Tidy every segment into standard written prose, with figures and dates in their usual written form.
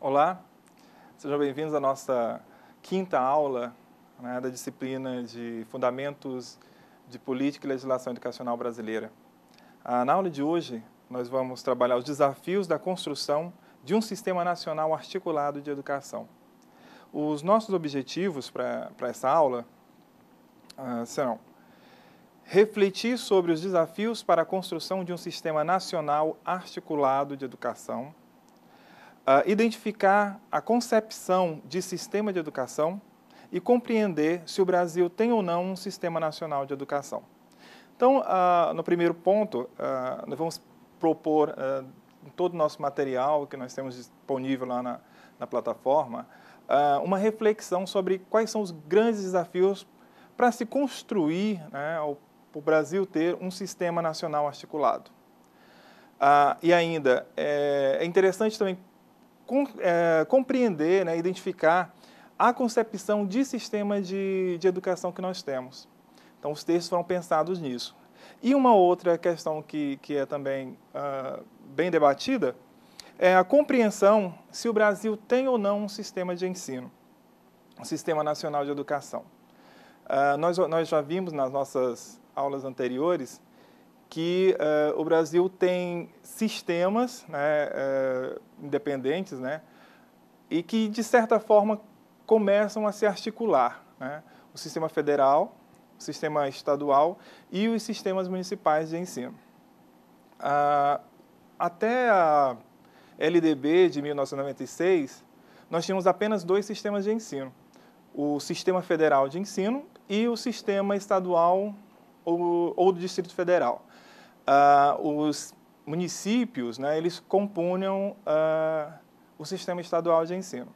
Olá, sejam bem-vindos à nossa quinta aula, né, da disciplina de Fundamentos de Política e Legislação Educacional Brasileira. Na aula de hoje, nós vamos trabalhar os desafios da construção de um sistema nacional articulado de educação. Os nossos objetivos para essa aula serão refletir sobre os desafios para a construção de um sistema nacional articulado de educação, identificar a concepção de sistema de educação e compreender se o Brasil tem ou não um sistema nacional de educação. Então, no primeiro ponto, nós vamos propor em todo o nosso material que nós temos disponível lá na plataforma, uma reflexão sobre quais são os grandes desafios para se construir, né, o Brasil ter um sistema nacional articulado. E ainda, é interessante também compreender, né, identificar a concepção de sistema de educação que nós temos. Então, os textos foram pensados nisso. E uma outra questão que é também bem debatida é a compreensão se o Brasil tem ou não um sistema de ensino, um sistema nacional de educação. Nós já vimos nas nossas aulas anteriores que o Brasil tem sistemas, né, independentes, né, e que, de certa forma, começam a se articular, né, o sistema federal, o sistema estadual e os sistemas municipais de ensino. Até a LDB de 1996, nós tínhamos apenas dois sistemas de ensino, o Sistema Federal de Ensino e o Sistema Estadual ou do Distrito Federal. Os municípios, né, eles compunham o Sistema Estadual de Ensino.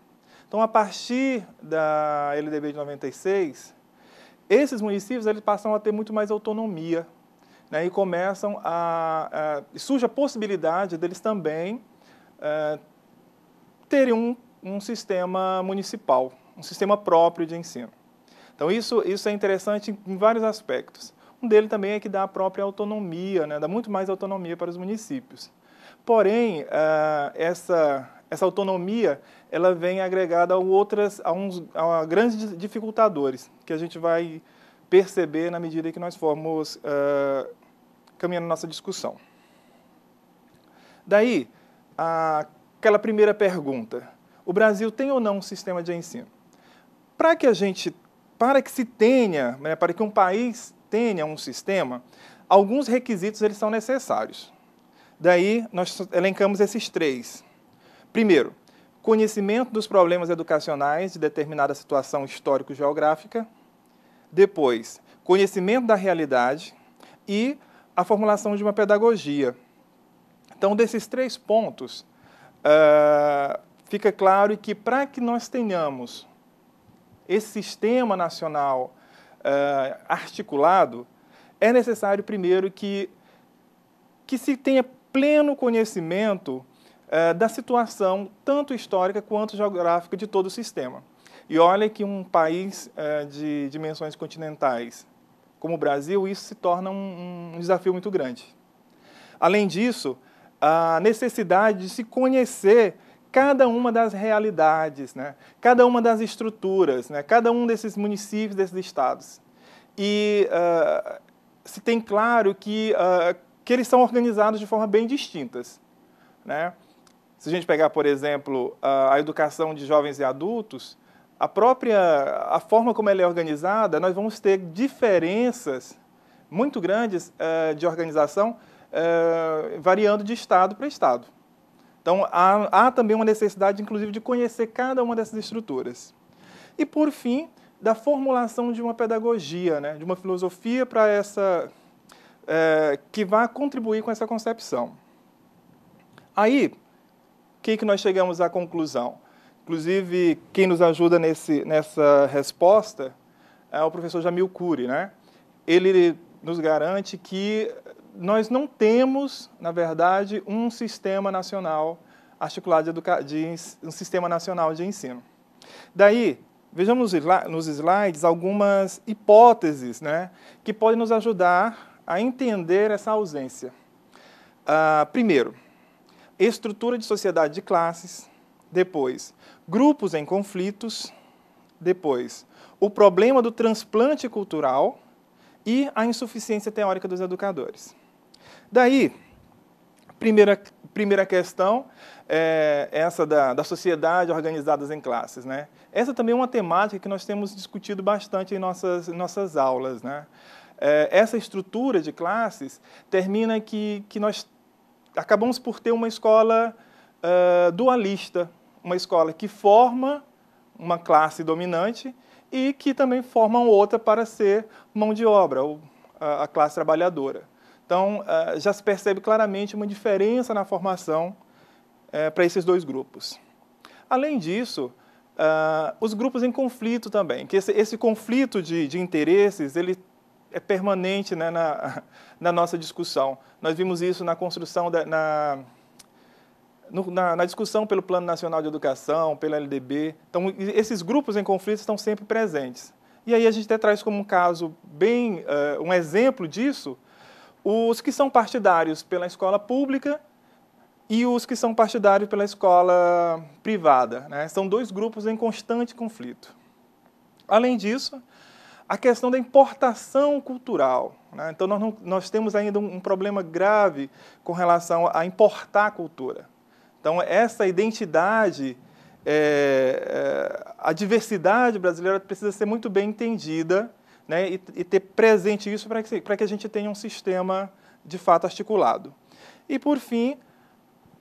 Então, a partir da LDB de 96, esses municípios eles passam a ter muito mais autonomia, né, e começam surge a possibilidade deles também terem um sistema municipal, um sistema próprio de ensino. Então, isso é interessante em vários aspectos. Um deles também é que dá a própria autonomia, né, dá muito mais autonomia para os municípios. Porém, essa autonomia ela vem agregada a grandes dificultadores, que a gente vai perceber na medida que nós formos caminhando a nossa discussão. Daí, aquela primeira pergunta, o Brasil tem ou não um sistema de ensino? Para que se tenha, né, para que um país tenha um sistema, alguns requisitos eles são necessários. Daí, nós elencamos esses três. Primeiro, conhecimento dos problemas educacionais de determinada situação histórico-geográfica. Depois, conhecimento da realidade e a formulação de uma pedagogia. Então, desses três pontos, fica claro que para que nós tenhamos esse sistema nacional articulado, é necessário, primeiro, que se tenha pleno conhecimento da situação, tanto histórica quanto geográfica, de todo o sistema. E olha que um país de dimensões continentais como o Brasil, isso se torna um desafio muito grande. Além disso, a necessidade de se conhecer cada uma das realidades, né? Cada uma das estruturas, né? Cada um desses municípios, desses estados. E se tem claro que eles são organizados de forma bem distintas, né? Se a gente pegar, por exemplo, a educação de jovens e adultos, a forma como ela é organizada, nós vamos ter diferenças muito grandes de organização, variando de estado para estado. Então, há também uma necessidade, inclusive, de conhecer cada uma dessas estruturas. E, por fim, da formulação de uma pedagogia, né, de uma filosofia para que vá contribuir com essa concepção. Aí, o que nós chegamos à conclusão? Inclusive, quem nos ajuda nessa resposta é o professor Jamil Cury, né? Ele nos garante que nós não temos, na verdade, um sistema nacional articulado um sistema nacional de ensino. Daí, vejamos nos slides algumas hipóteses, né, que podem nos ajudar a entender essa ausência. Primeiro, estrutura de sociedade de classes, Depois, grupos em conflitos. Depois, o problema do transplante cultural e a insuficiência teórica dos educadores. Daí, primeira questão é essa da sociedade organizada em classes, né? Essa também é uma temática que nós temos discutido bastante em nossas aulas, né? Essa estrutura de classes termina que nós acabamos por ter uma escola dualista, uma escola que forma uma classe dominante e que também forma outra para ser mão de obra, ou a classe trabalhadora. Então, já se percebe claramente uma diferença na formação para esses dois grupos. Além disso, os grupos em conflito também, que esse conflito de interesses, ele é permanente, né, na nossa discussão. Nós vimos isso na construção, na discussão pelo Plano Nacional de Educação, pela LDB. Então, esses grupos em conflito estão sempre presentes. E aí a gente até traz como um caso um exemplo disso, os que são partidários pela escola pública e os que são partidários pela escola privada, né? São dois grupos em constante conflito. Além disso, a questão da importação cultural, né? Então, nós temos ainda um problema grave com relação a importar cultura. Então, essa identidade, a diversidade brasileira precisa ser muito bem entendida, né, e ter presente isso para que a gente tenha um sistema de fato articulado. E, por fim,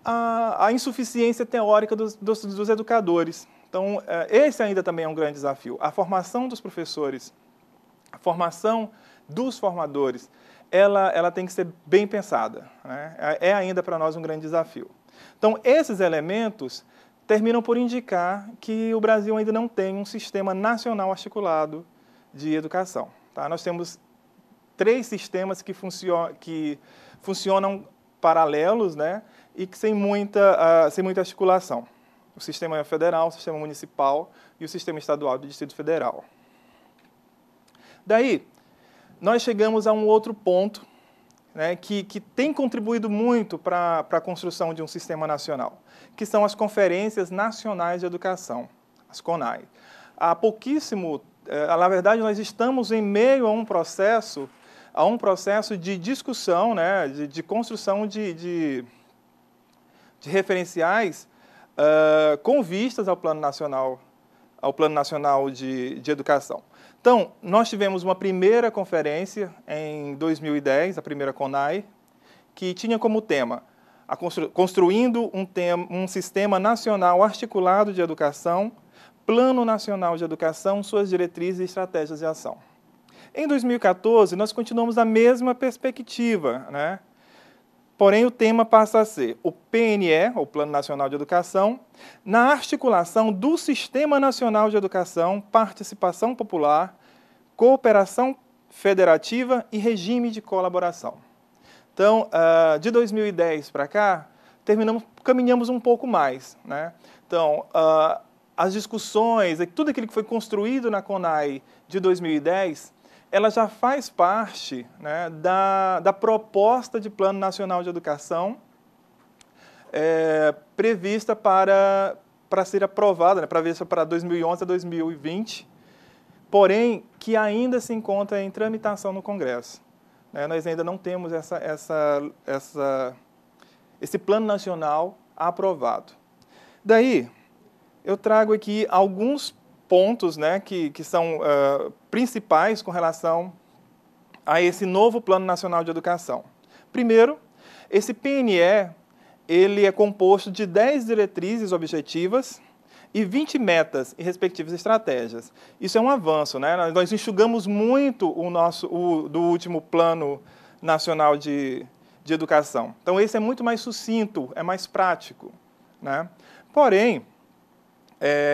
a insuficiência teórica dos educadores. Então, esse ainda também é um grande desafio. A formação dos professores, a formação dos formadores, ela tem que ser bem pensada, né? É ainda para nós um grande desafio. Então, esses elementos terminam por indicar que o Brasil ainda não tem um sistema nacional articulado de educação. Tá? Nós temos 3 sistemas que funcionam paralelos, né, e que sem muita articulação. O sistema federal, o sistema municipal e o sistema estadual do Distrito Federal. Daí, nós chegamos a um outro ponto, né, que tem contribuído muito para a construção de um sistema nacional, que são as Conferências Nacionais de Educação, as CONAE. Há pouquíssimo, na verdade, nós estamos em meio a um processo de discussão, né, de construção de referenciais com vistas ao Plano Nacional de Educação. Então, nós tivemos uma primeira conferência em 2010, a primeira CONAE, que tinha como tema construindo um sistema nacional articulado de educação, Plano Nacional de Educação, suas diretrizes e estratégias de ação. Em 2014, nós continuamos a mesma perspectiva, né? Porém, o tema passa a ser o PNE, o Plano Nacional de Educação, na articulação do Sistema Nacional de Educação, participação popular, cooperação federativa e regime de colaboração. Então, de 2010 para cá, caminhamos um pouco mais, né? Então, as discussões, tudo aquilo que foi construído na CONAE de 2010, ela já faz parte, né, da proposta de Plano Nacional de Educação prevista para ser aprovada, né, prevista para 2011 a 2020, porém, que ainda se encontra em tramitação no Congresso. Né? Nós ainda não temos esse Plano Nacional aprovado. Daí, eu trago aqui alguns pontos, né, que são principais com relação a esse novo Plano Nacional de Educação. Primeiro, esse PNE, ele é composto de 10 diretrizes objetivas e 20 metas e respectivas estratégias. Isso é um avanço, né? Nós enxugamos muito do último Plano Nacional de Educação. Então, esse é muito mais sucinto, é mais prático, né? Porém,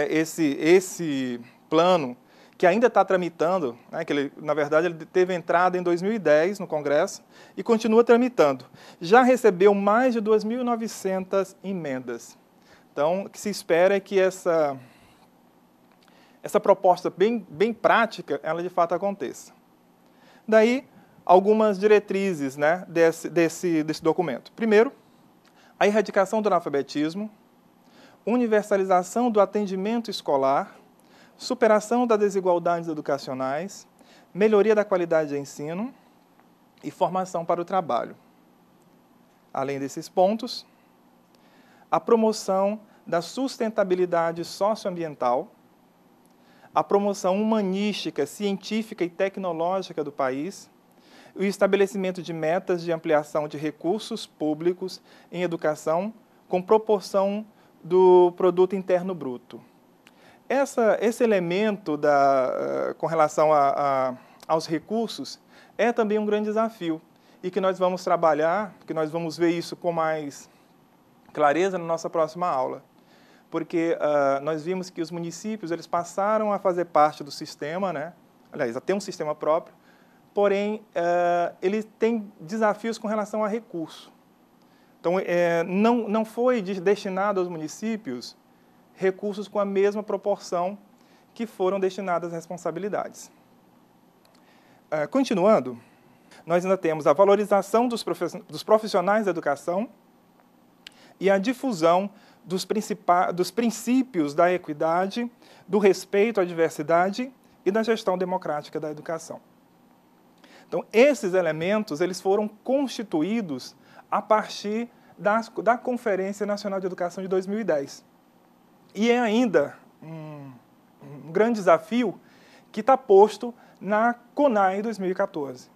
esse plano, que ainda está tramitando, né, que na verdade ele teve entrada em 2010 no Congresso e continua tramitando, já recebeu mais de 2.900 emendas. Então, o que se espera é que essa proposta bem prática, ela de fato aconteça. Daí, algumas diretrizes, né, desse documento. Primeiro, a erradicação do analfabetismo, universalização do atendimento escolar, superação das desigualdades educacionais, melhoria da qualidade de ensino e formação para o trabalho. Além desses pontos, a promoção da sustentabilidade socioambiental, a promoção humanística, científica e tecnológica do país, o estabelecimento de metas de ampliação de recursos públicos em educação com proporção do produto interno bruto. Esse elemento com relação aos recursos é também um grande desafio e que nós vamos trabalhar, que nós vamos ver isso com mais clareza na nossa próxima aula. Porque nós vimos que os municípios eles passaram a fazer parte do sistema, né? Aliás, a ter um sistema próprio, porém, ele tem desafios com relação a recurso. Então, não foi destinado aos municípios recursos com a mesma proporção que foram destinadas às responsabilidades. Continuando, nós ainda temos a valorização dos profissionais da educação e a difusão dos princípios da equidade, do respeito à diversidade e da gestão democrática da educação. Então, esses elementos eles foram constituídos a partir da Conferência Nacional de Educação de 2010. E é ainda um grande desafio que está posto na CONAE 2014.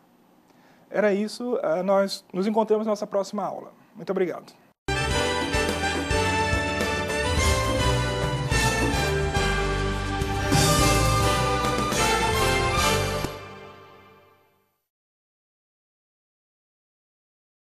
Era isso, nós nos encontramos na nossa próxima aula. Muito obrigado.